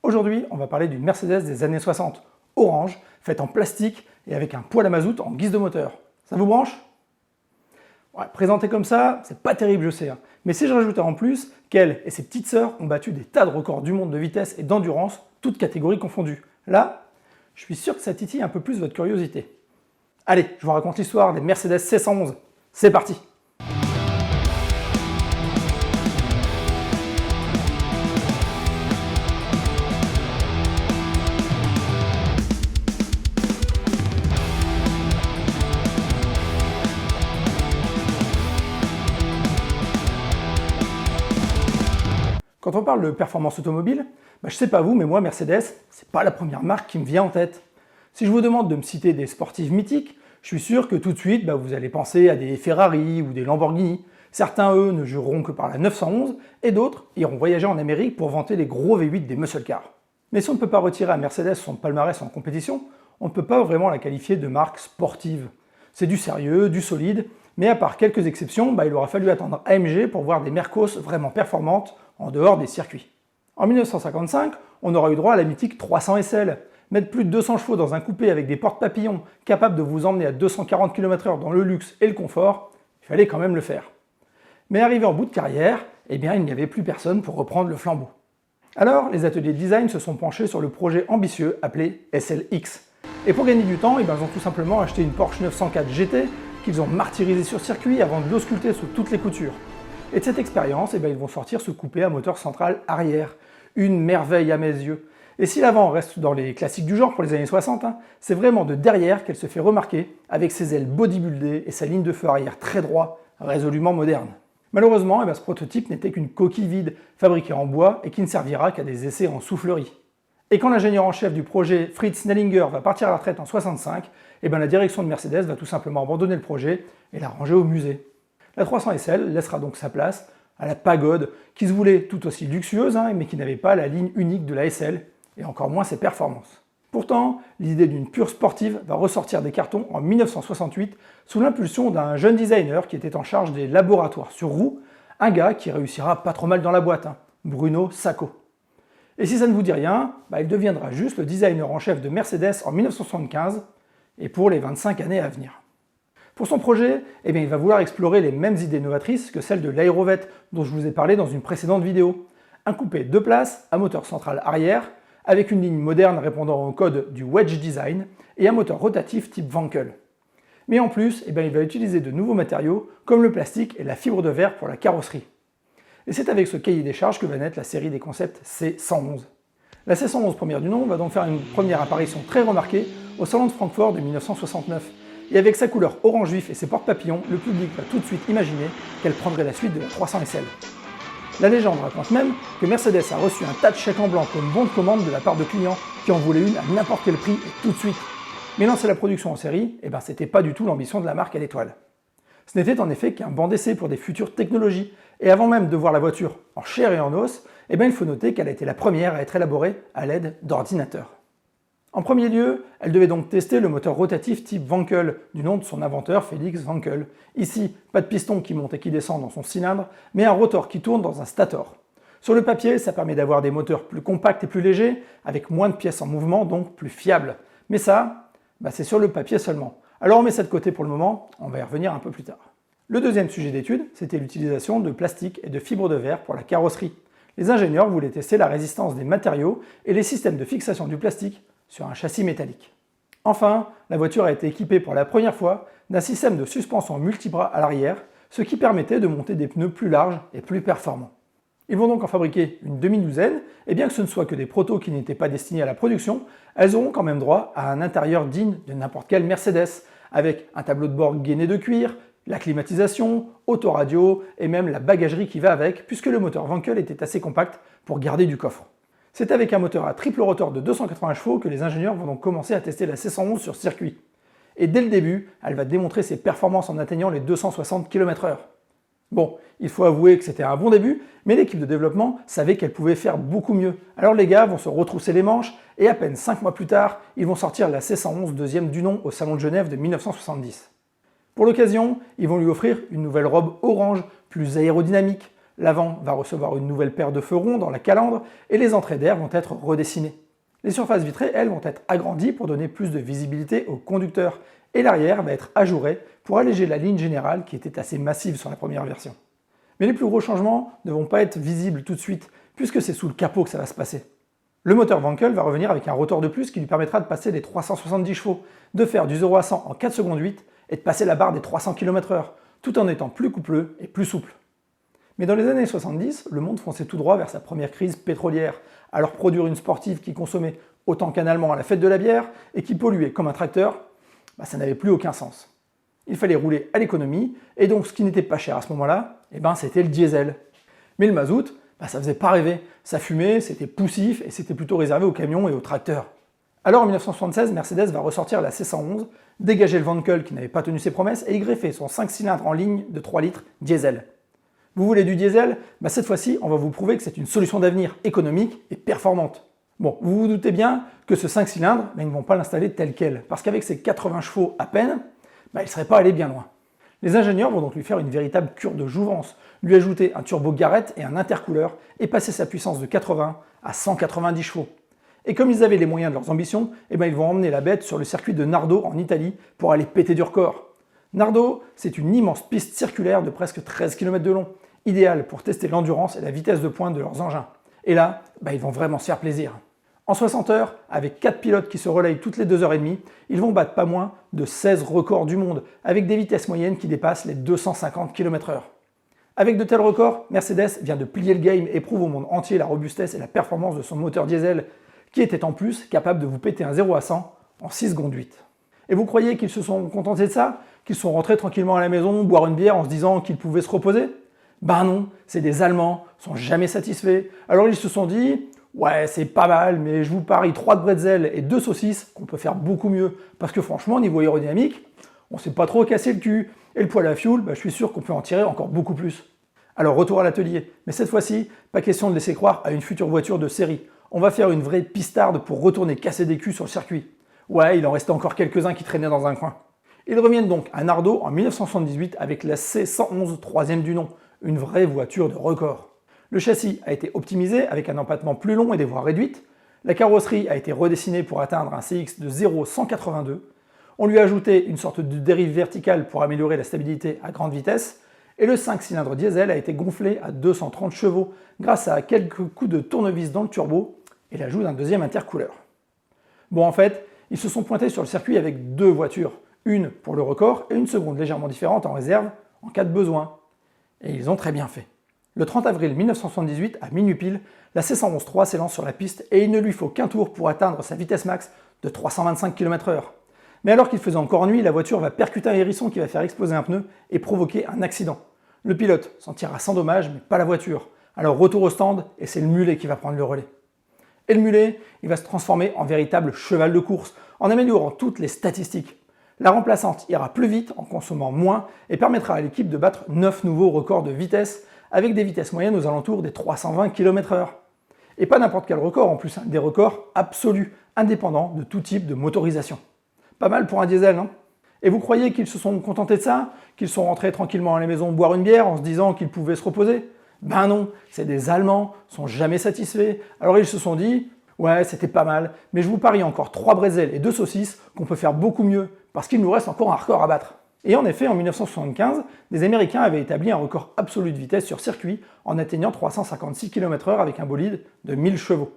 Aujourd'hui, on va parler d'une Mercedes des années 60, orange, faite en plastique et avec un poêle à mazout en guise de moteur. Ça vous branche? Ouais, présenté comme ça, c'est pas terrible je sais, mais si je rajoutais en plus qu'elle et ses petites sœurs ont battu des tas de records du monde de vitesse et d'endurance, toutes catégories confondues. Là, je suis sûr que ça titille un peu plus votre curiosité. Allez, je vous raconte l'histoire des Mercedes C111. C'est parti! Quand on parle de performance automobile, je sais pas vous, mais moi Mercedes, c'est pas la première marque qui me vient en tête. Si je vous demande de me citer des sportifs mythiques, je suis sûr que tout de suite vous allez penser à des Ferrari ou des Lamborghini. Certains eux ne jureront que par la 911 et d'autres iront voyager en Amérique pour vanter les gros V8 des muscle cars. Mais si on ne peut pas retirer à Mercedes son palmarès en compétition, on ne peut pas vraiment la qualifier de marque sportive. C'est du sérieux, du solide, mais à part quelques exceptions, il aura fallu attendre AMG pour voir des Mercos vraiment performantes en dehors des circuits. En 1955, on aura eu droit à la mythique 300 SL. Mettre plus de 200 chevaux dans un coupé avec des portes papillons capables de vous emmener à 240 km/h dans le luxe et le confort, il fallait quand même le faire. Mais arrivé en bout de carrière, il n'y avait plus personne pour reprendre le flambeau. Alors, les ateliers de design se sont penchés sur le projet ambitieux appelé SLX. Et pour gagner du temps, ils ont tout simplement acheté une Porsche 904 GT qu'ils ont martyrisée sur circuit avant de l'ausculter sous toutes les coutures. Et de cette expérience, ils vont sortir ce coupé à moteur central arrière. Une merveille à mes yeux. Et si l'avant reste dans les classiques du genre pour les années 60, c'est vraiment de derrière qu'elle se fait remarquer avec ses ailes bodybuildées et sa ligne de feu arrière très droit, résolument moderne. Malheureusement, ce prototype n'était qu'une coquille vide, fabriquée en bois et qui ne servira qu'à des essais en soufflerie. Et quand l'ingénieur en chef du projet Fritz Snellinger va partir à la retraite en 65, la direction de Mercedes va tout simplement abandonner le projet et la ranger au musée. La 300 SL laissera donc sa place à la Pagode, qui se voulait tout aussi luxueuse, mais qui n'avait pas la ligne unique de la SL, et encore moins ses performances. Pourtant, l'idée d'une pure sportive va ressortir des cartons en 1968 sous l'impulsion d'un jeune designer qui était en charge des laboratoires sur roues, un gars qui réussira pas trop mal dans la boîte, Bruno Sacco. Et si ça ne vous dit rien, il deviendra juste le designer en chef de Mercedes en 1975 et pour les 25 années à venir. Pour son projet, il va vouloir explorer les mêmes idées novatrices que celles de l'Aerovet dont je vous ai parlé dans une précédente vidéo. Un coupé 2 places à moteur central arrière, avec une ligne moderne répondant au code du wedge design et un moteur rotatif type Wankel. Mais en plus, il va utiliser de nouveaux matériaux comme le plastique et la fibre de verre pour la carrosserie. Et c'est avec ce cahier des charges que va naître la série des concepts C111. La C111 première du nom va donc faire une première apparition très remarquée au salon de Francfort de 1969. Et avec sa couleur orange vif et ses portes papillons, le public va tout de suite imaginer qu'elle prendrait la suite de la 300 SL. La légende raconte même que Mercedes a reçu un tas de chèques en blanc comme bon de commande de la part de clients qui en voulaient une à n'importe quel prix et tout de suite. Mais lancer la production en série, c'était pas du tout l'ambition de la marque à l'étoile. Ce n'était en effet qu'un banc d'essai pour des futures technologies, et avant même de voir la voiture en chair et en os, il faut noter qu'elle a été la première à être élaborée à l'aide d'ordinateurs. En premier lieu, elle devait donc tester le moteur rotatif type Wankel, du nom de son inventeur Félix Wankel. Ici, pas de piston qui monte et qui descend dans son cylindre, mais un rotor qui tourne dans un stator. Sur le papier, ça permet d'avoir des moteurs plus compacts et plus légers, avec moins de pièces en mouvement, donc plus fiables. Mais ça, c'est sur le papier seulement. Alors on met ça de côté pour le moment, on va y revenir un peu plus tard. Le deuxième sujet d'étude, c'était l'utilisation de plastique et de fibres de verre pour la carrosserie. Les ingénieurs voulaient tester la résistance des matériaux et les systèmes de fixation du plastique sur un châssis métallique. Enfin, la voiture a été équipée pour la première fois d'un système de suspension multibras à l'arrière, ce qui permettait de monter des pneus plus larges et plus performants. Ils vont donc en fabriquer une demi-douzaine, et bien que ce ne soit que des protos qui n'étaient pas destinés à la production, elles auront quand même droit à un intérieur digne de n'importe quelle Mercedes, avec un tableau de bord gainé de cuir, la climatisation, autoradio et même la bagagerie qui va avec, puisque le moteur Wankel était assez compact pour garder du coffre. C'est avec un moteur à triple rotor de 280 chevaux que les ingénieurs vont donc commencer à tester la C111 sur circuit. Et dès le début, elle va démontrer ses performances en atteignant les 260 km/h. Bon, il faut avouer que c'était un bon début, mais l'équipe de développement savait qu'elle pouvait faire beaucoup mieux. Alors les gars vont se retrousser les manches, et à peine 5 mois plus tard, ils vont sortir la C111 deuxième du nom au Salon de Genève de 1970. Pour l'occasion, ils vont lui offrir une nouvelle robe orange, plus aérodynamique, L'avant va recevoir une nouvelle paire de feux ronds dans la calandre et les entrées d'air vont être redessinées. Les surfaces vitrées, elles, vont être agrandies pour donner plus de visibilité au conducteur et l'arrière va être ajouré pour alléger la ligne générale qui était assez massive sur la première version. Mais les plus gros changements ne vont pas être visibles tout de suite puisque c'est sous le capot que ça va se passer. Le moteur Wankel va revenir avec un rotor de plus qui lui permettra de passer les 370 chevaux, de faire du 0 à 100 en 4 secondes 8 et de passer la barre des 300 km/h, tout en étant plus coupleux et plus souple. Mais dans les années 70, le monde fonçait tout droit vers sa première crise pétrolière, alors produire une sportive qui consommait autant qu'un Allemand à la fête de la bière et qui polluait comme un tracteur, ça n'avait plus aucun sens. Il fallait rouler à l'économie, et donc ce qui n'était pas cher à ce moment-là, c'était le diesel. Mais le mazout, ça faisait pas rêver, ça fumait, c'était poussif et c'était plutôt réservé aux camions et aux tracteurs. Alors en 1976, Mercedes va ressortir la C111, dégager le Wankel qui n'avait pas tenu ses promesses et y greffer son 5 cylindres en ligne de 3 litres diesel. Vous voulez du diesel? Cette fois-ci, on va vous prouver que c'est une solution d'avenir économique et performante. Bon, vous vous doutez bien que ce 5 cylindres, ils ne vont pas l'installer tel quel, parce qu'avec ses 80 chevaux à peine, il ne serait pas allé bien loin. Les ingénieurs vont donc lui faire une véritable cure de jouvence, lui ajouter un turbo Garrett et un intercooleur, et passer sa puissance de 80 à 190 chevaux. Et comme ils avaient les moyens de leurs ambitions, ils vont emmener la bête sur le circuit de Nardo en Italie pour aller péter du record. Nardo, c'est une immense piste circulaire de presque 13 km de long, idéale pour tester l'endurance et la vitesse de pointe de leurs engins. Et là, ils vont vraiment se faire plaisir. En 60 heures, avec 4 pilotes qui se relayent toutes les 2h30, ils vont battre pas moins de 16 records du monde, avec des vitesses moyennes qui dépassent les 250 km/h. Avec de tels records, Mercedes vient de plier le game et prouve au monde entier la robustesse et la performance de son moteur diesel, qui était en plus capable de vous péter un 0 à 100 en 6 secondes 8. Et vous croyez qu'ils se sont contentés de ça? Qu'ils sont rentrés tranquillement à la maison, boire une bière en se disant qu'ils pouvaient se reposer? Non, c'est des Allemands, ils sont jamais satisfaits. Alors ils se sont dit, ouais c'est pas mal, mais je vous parie 3 de bretzel et 2 saucisses qu'on peut faire beaucoup mieux. Parce que franchement, niveau aérodynamique, on s'est pas trop cassé le cul. Et le poêle à fioul, je suis sûr qu'on peut en tirer encore beaucoup plus. Alors retour à l'atelier, mais cette fois-ci, pas question de laisser croire à une future voiture de série. On va faire une vraie pistarde pour retourner casser des culs sur le circuit. Ouais, il en restait encore quelques-uns qui traînaient dans un coin. Ils reviennent donc à Nardo en 1978 avec la C111 troisième du nom, une vraie voiture de record. Le châssis a été optimisé avec un empattement plus long et des voies réduites. La carrosserie a été redessinée pour atteindre un CX de 0-182. On lui a ajouté une sorte de dérive verticale pour améliorer la stabilité à grande vitesse. Et le 5 cylindres diesel a été gonflé à 230 chevaux grâce à quelques coups de tournevis dans le turbo et l'ajout d'un deuxième intercooleur. Bon, en fait, ils se sont pointés sur le circuit avec 2 voitures, une pour le record et une seconde légèrement différente en réserve en cas de besoin. Et ils ont très bien fait. Le 30 avril 1978, à minuit pile, la C111-3 s'élance sur la piste et il ne lui faut qu'un tour pour atteindre sa vitesse max de 325 km/h. Mais alors qu'il faisait encore nuit, la voiture va percuter un hérisson qui va faire exploser un pneu et provoquer un accident. Le pilote s'en tirera sans dommage, mais pas la voiture. Alors retour au stand, et c'est le mulet qui va prendre le relais. Et le mulet, il va se transformer en véritable cheval de course, en améliorant toutes les statistiques. La remplaçante ira plus vite en consommant moins et permettra à l'équipe de battre 9 nouveaux records de vitesse, avec des vitesses moyennes aux alentours des 320 km/h. Et pas n'importe quel record en plus, des records absolus, indépendants de tout type de motorisation. Pas mal pour un diesel, non? Et vous croyez qu'ils se sont contentés de ça? Qu'ils sont rentrés tranquillement à la maison boire une bière en se disant qu'ils pouvaient se reposer? Non, c'est des Allemands, ils sont jamais satisfaits. Alors ils se sont dit, ouais c'était pas mal, mais je vous parie encore 3 bretzels et 2 saucisses qu'on peut faire beaucoup mieux, parce qu'il nous reste encore un record à battre. Et en effet, en 1975, des Américains avaient établi un record absolu de vitesse sur circuit en atteignant 356 km/h avec un bolide de 1000 chevaux.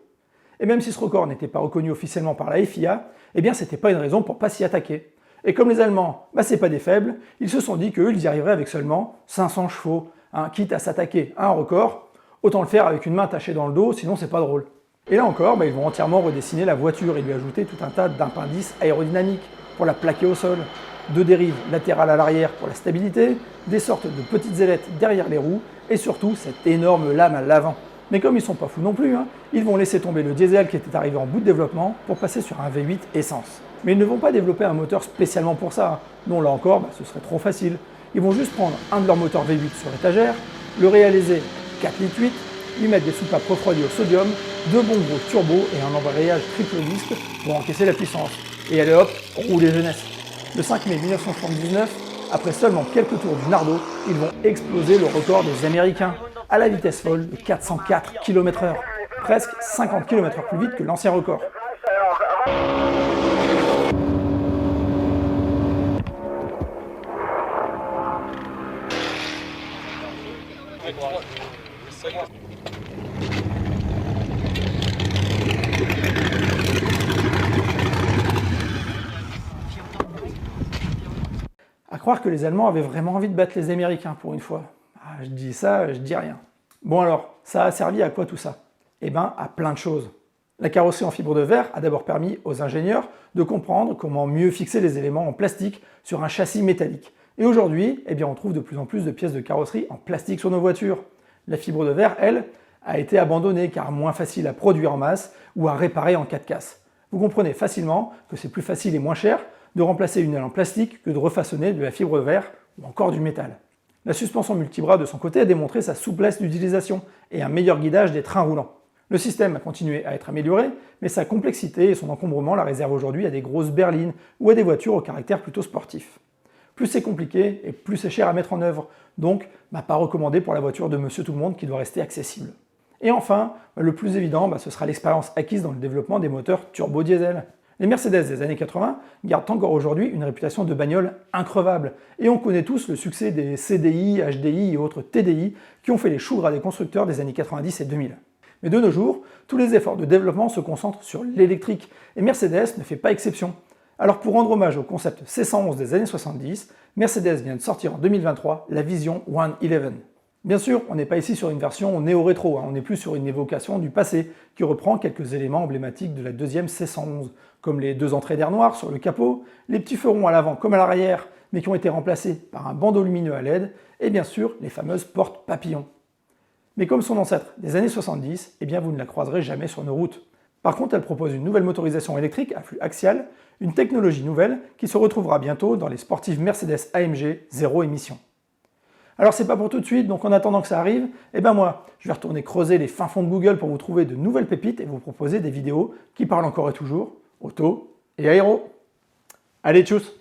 Et même si ce record n'était pas reconnu officiellement par la FIA, c'était pas une raison pour pas s'y attaquer. Et comme les Allemands, c'est pas des faibles, ils se sont dit qu'eux, ils y arriveraient avec seulement 500 chevaux. Quitte à s'attaquer à un record, autant le faire avec une main attachée dans le dos, sinon c'est pas drôle. Et là encore, ils vont entièrement redessiner la voiture et lui ajouter tout un tas d'appendices aérodynamiques pour la plaquer au sol, 2 dérives latérales à l'arrière pour la stabilité, des sortes de petites ailettes derrière les roues, et surtout cette énorme lame à l'avant. Mais comme ils sont pas fous non plus, ils vont laisser tomber le diesel qui était arrivé en bout de développement pour passer sur un V8 essence. Mais ils ne vont pas développer un moteur spécialement pour ça. Non, là encore, ce serait trop facile. Ils vont juste prendre un de leurs moteurs V8 sur étagère, le réaliser 4 litres 8, lui mettre des soupapes refroidies au sodium, 2 bons gros turbos et un embrayage triple disque pour encaisser la puissance. Et allez hop, rouler jeunesse. Le 5 mai 1979, après seulement quelques tours du Nardo, ils vont exploser le record des Américains. à la vitesse folle de 404 km/h, presque 50 km/h plus vite que l'ancien record. À croire que les Allemands avaient vraiment envie de battre les Américains pour une fois. Ah, je dis ça, je dis rien. Bon alors, ça a servi à quoi tout ça? Eh ben, à plein de choses. La carrosserie en fibre de verre a d'abord permis aux ingénieurs de comprendre comment mieux fixer les éléments en plastique sur un châssis métallique. Et aujourd'hui, eh bien, on trouve de plus en plus de pièces de carrosserie en plastique sur nos voitures. La fibre de verre, elle, a été abandonnée car moins facile à produire en masse ou à réparer en cas de casse. Vous comprenez facilement que c'est plus facile et moins cher de remplacer une aile en plastique que de refaçonner de la fibre de verre ou encore du métal. La suspension multibras de son côté a démontré sa souplesse d'utilisation et un meilleur guidage des trains roulants. Le système a continué à être amélioré, mais sa complexité et son encombrement la réservent aujourd'hui à des grosses berlines ou à des voitures au caractère plutôt sportif. Plus c'est compliqué et plus c'est cher à mettre en œuvre, donc pas recommandé pour la voiture de Monsieur Tout-le-Monde qui doit rester accessible. Et enfin, le plus évident, ce sera l'expérience acquise dans le développement des moteurs turbo-diesel. Les Mercedes des années 80 gardent encore aujourd'hui une réputation de bagnole increvable, et on connaît tous le succès des CDI, HDI et autres TDI qui ont fait les choux gras des constructeurs des années 90 et 2000. Mais de nos jours, tous les efforts de développement se concentrent sur l'électrique, et Mercedes ne fait pas exception. Alors pour rendre hommage au concept C111 des années 70, Mercedes vient de sortir en 2023 la Vision 111. Bien sûr, on n'est pas ici sur une version néo-rétro, on est plus sur une évocation du passé, qui reprend quelques éléments emblématiques de la deuxième C111, comme les deux entrées d'air noir sur le capot, les petits feux ronds à l'avant comme à l'arrière, mais qui ont été remplacés par un bandeau lumineux à LED, et bien sûr les fameuses portes papillons. Mais comme son ancêtre des années 70, vous ne la croiserez jamais sur nos routes. Par contre, elle propose une nouvelle motorisation électrique à flux axial, une technologie nouvelle qui se retrouvera bientôt dans les sportives Mercedes AMG zéro émission. Alors c'est pas pour tout de suite, donc en attendant que ça arrive, moi, je vais retourner creuser les fins fonds de Google pour vous trouver de nouvelles pépites et vous proposer des vidéos qui parlent encore et toujours auto et aéro. Allez, tchuss!